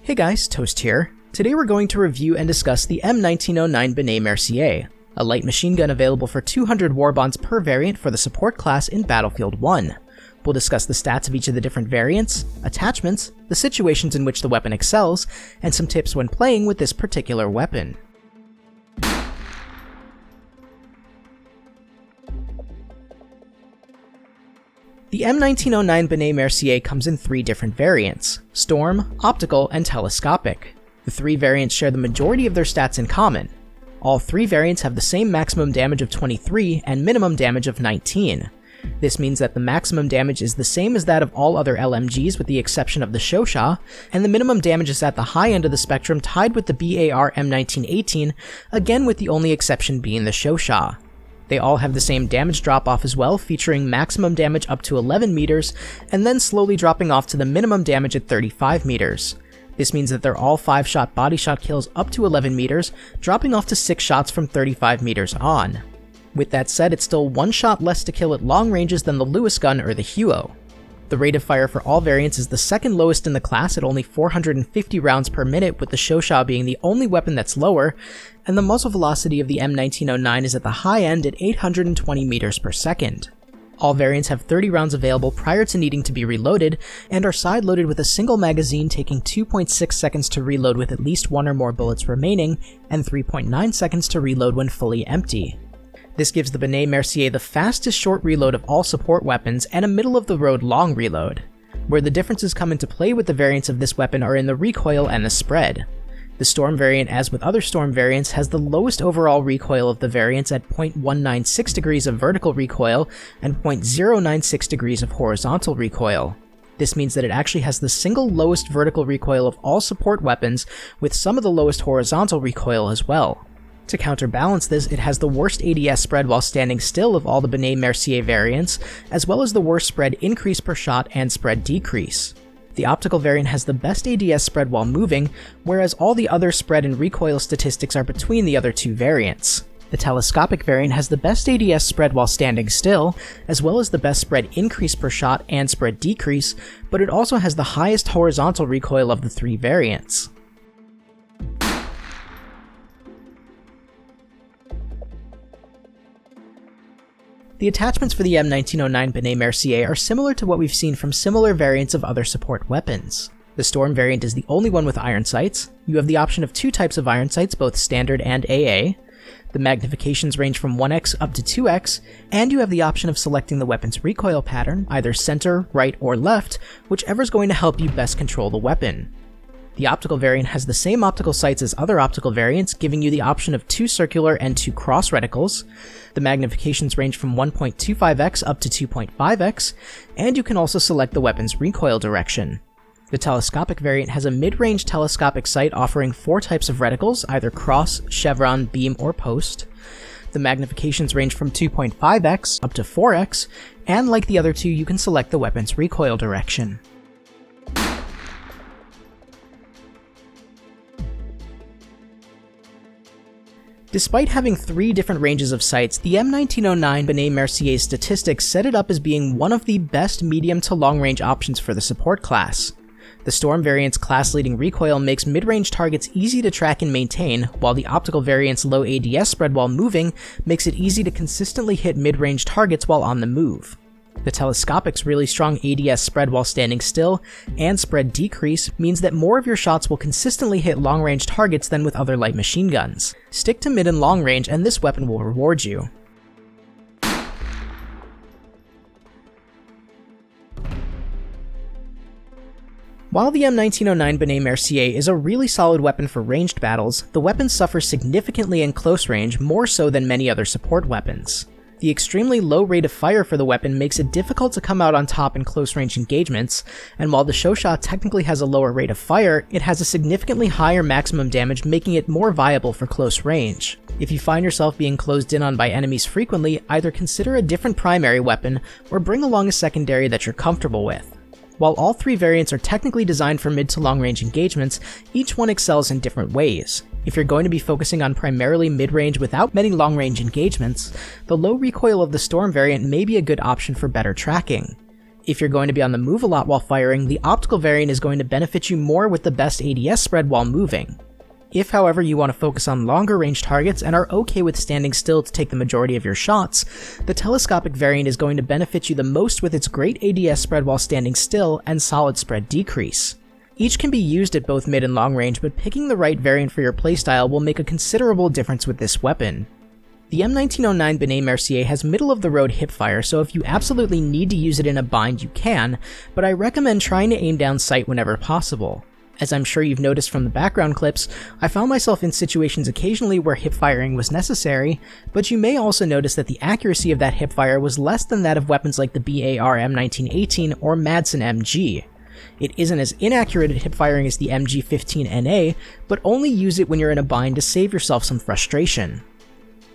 Hey guys, Toast here. Today we're going to review and discuss the M1909 Benét-Mercié, a light machine gun available for 200 war bonds per variant for the support class in Battlefield 1. We'll discuss the stats of each of the different variants, attachments, the situations in which the weapon excels, and some tips when playing with this particular weapon. The M1909 Benét-Mercié comes in 3 different variants: Storm, Optical, and Telescopic. The 3 variants share the majority of their stats in common. All 3 variants have the same maximum damage of 23 and minimum damage of 19. This means that the maximum damage is the same as that of all other LMGs with the exception of the shote, and the minimum damage is at the high end of the spectrum tied with the BAR M1918, again with the only exception being the shote. They all have the same damage drop-off as well, featuring maximum damage up to 11 meters, and then slowly dropping off to the minimum damage at 35 meters. This means that they're all 5-shot body shot kills up to 11 meters, dropping off to 6 shots from 35 meters on. With that said, it's still 1 shot less to kill at long ranges than the Lewis gun or the Huo. The rate of fire for all variants is the second lowest in the class at only 450 rounds per minute, with the shote being the only weapon that's lower, and the muzzle velocity of the M1909 is at the high end at 820 meters per second. All variants have 30 rounds available prior to needing to be reloaded, and are side-loaded with a single magazine taking 2.6 seconds to reload with at least 1 or more bullets remaining, and 3.9 seconds to reload when fully empty. This gives the Benét-Mercié the fastest short reload of all support weapons and a middle-of-the-road long reload. Where the differences come into play with the variants of this weapon are in the recoil and the spread. The Storm variant, as with other Storm variants, has the lowest overall recoil of the variants at 0.196 degrees of vertical recoil and 0.096 degrees of horizontal recoil. This means that it actually has the single lowest vertical recoil of all support weapons, with some of the lowest horizontal recoil as well. To counterbalance this, it has the worst ADS spread while standing still of all the Benét-Mercié variants, as well as the worst spread increase per shot and spread decrease. The Optical variant has the best ADS spread while moving, whereas all the other spread and recoil statistics are between the other 2 variants. The Telescopic variant has the best ADS spread while standing still, as well as the best spread increase per shot and spread decrease, but it also has the highest horizontal recoil of the 3 variants. The attachments for the M1909 Benét-Mercié are similar to what we've seen from similar variants of other support weapons. The Storm variant is the only one with iron sights. You have the option of 2 types of iron sights, both standard and AA. The magnifications range from 1x up to 2x, and you have the option of selecting the weapon's recoil pattern, either center, right, or left, whichever is going to help you best control the weapon. The Optical variant has the same optical sights as other optical variants, giving you the option of 2 circular and 2 cross reticles. The magnifications range from 1.25x up to 2.5x, and you can also select the weapon's recoil direction. The Telescopic variant has a mid-range telescopic sight offering 4 types of reticles, either cross, chevron, beam, or post. The magnifications range from 2.5x up to 4x, and like the other 2, you can select the weapon's recoil direction. Despite having 3 different ranges of sights, the M1909 Benét-Mercié's statistics set it up as being one of the best medium to long-range options for the support class. The Storm variant's class-leading recoil makes mid-range targets easy to track and maintain, while the Optical variant's low ADS spread while moving makes it easy to consistently hit mid-range targets while on the move. The Telescopic's really strong ADS spread while standing still, and spread decrease, means that more of your shots will consistently hit long-range targets than with other light machine guns. Stick to mid and long range and this weapon will reward you. While the M1909 Benét-Mercié is a really solid weapon for ranged battles, the weapon suffers significantly in close range, more so than many other support weapons. The extremely low rate of fire for the weapon makes it difficult to come out on top in close-range engagements, and while the shote technically has a lower rate of fire, it has a significantly higher maximum damage, making it more viable for close range. If you find yourself being closed in on by enemies frequently, either consider a different primary weapon, or bring along a secondary that you're comfortable with. While all 3 variants are technically designed for mid to long range engagements, each one excels in different ways. If you're going to be focusing on primarily mid-range without many long-range engagements, the low recoil of the Storm variant may be a good option for better tracking. If you're going to be on the move a lot while firing, the optical variant is going to benefit you more with the best ADS spread while moving. If, however, you want to focus on longer range targets and are okay with standing still to take the majority of your shots, the telescopic variant is going to benefit you the most with its great ADS spread while standing still and solid spread decrease. Each can be used at both mid and long range, but picking the right variant for your playstyle will make a considerable difference with this weapon. The M1909 Benét-Mercié has middle-of-the-road hipfire, so if you absolutely need to use it in a bind, you can, but I recommend trying to aim down sight whenever possible. As I'm sure you've noticed from the background clips, I found myself in situations occasionally where hip-firing was necessary, but you may also notice that the accuracy of that hip-fire was less than that of weapons like the BAR M1918 or Madsen MG. It isn't as inaccurate at hip-firing as the MG15NA, but only use it when you're in a bind to save yourself some frustration.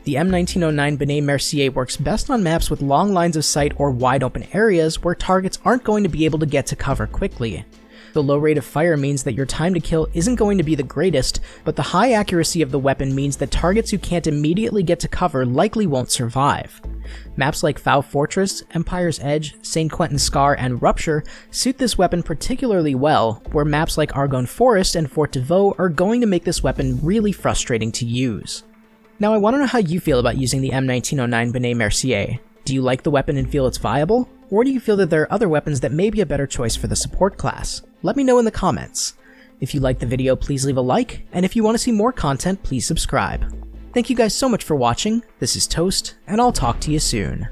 The M1909 Benét-Mercié works best on maps with long lines of sight or wide open areas where targets aren't going to be able to get to cover quickly. The low rate of fire means that your time to kill isn't going to be the greatest, but the high accuracy of the weapon means that targets who can't immediately get to cover likely won't survive. Maps like Faux Fortress, Empire's Edge, St. Quentin Scar, and Rupture suit this weapon particularly well, where maps like Argonne Forest and Fort de Vaux are going to make this weapon really frustrating to use. Now I want to know how you feel about using the M1909 Benét-Mercié. Do you like the weapon and feel it's viable? Or do you feel that there are other weapons that may be a better choice for the support class? Let me know in the comments. If you liked the video, please leave a like, and if you want to see more content, please subscribe. Thank you guys so much for watching, this is Toast, and I'll talk to you soon.